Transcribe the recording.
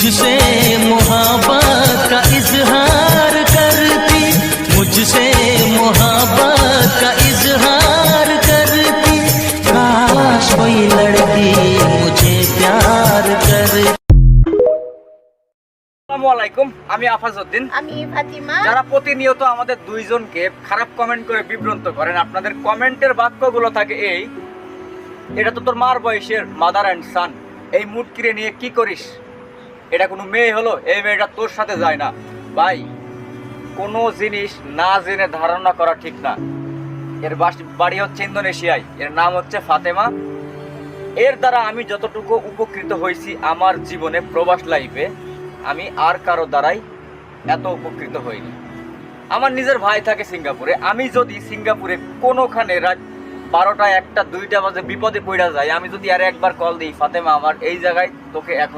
मुझसे मोहब्बत का इजहार करती, मुझसे मोहब्बत का इजहार करती, काश कोई लड़की मुझे प्यार करती। আসসালামু আলাইকুম, আমি আফাজউদ্দিন। আমি ফাতিমা। যারা প্রতিনিয়ত আমাদের দুইজনকে খারাপ কমেন্ট করে বিভ্রান্ত করেন, আপনাদের কমেন্টের বাক্যগুলো থাকে এই, এটা তো তোর মার বয়সের মাদার অ্যান্ড সান, এই মুড কিরে নিয়ে কি করিস, এটা কোনো মেয়ে হলো, এই মেয়েটা তোর সাথে যায় না। ভাই, কোনো জিনিস না জেনে ধারণা করা ঠিক না। এর বাড়ি হচ্ছে ইন্দোনেশিয়ায়, এর নাম হচ্ছে ফাতেমা। এর দ্বারা আমি যতটুকু উপকৃত হয়েছি আমার জীবনে প্রবাস লাইফে, আমি আর কারো দ্বারাই এত উপকৃত হইনি। আমার নিজের ভাই থাকে সিঙ্গাপুরে, আমি যদি সিঙ্গাপুরে কোনোখানে রাত 12টা 1টা 2টা বাজে বিপদে পড়া যায়, আমি যদি আর একবার কল দিই, ফাতেমা আমার এই জায়গায় তোকে এখন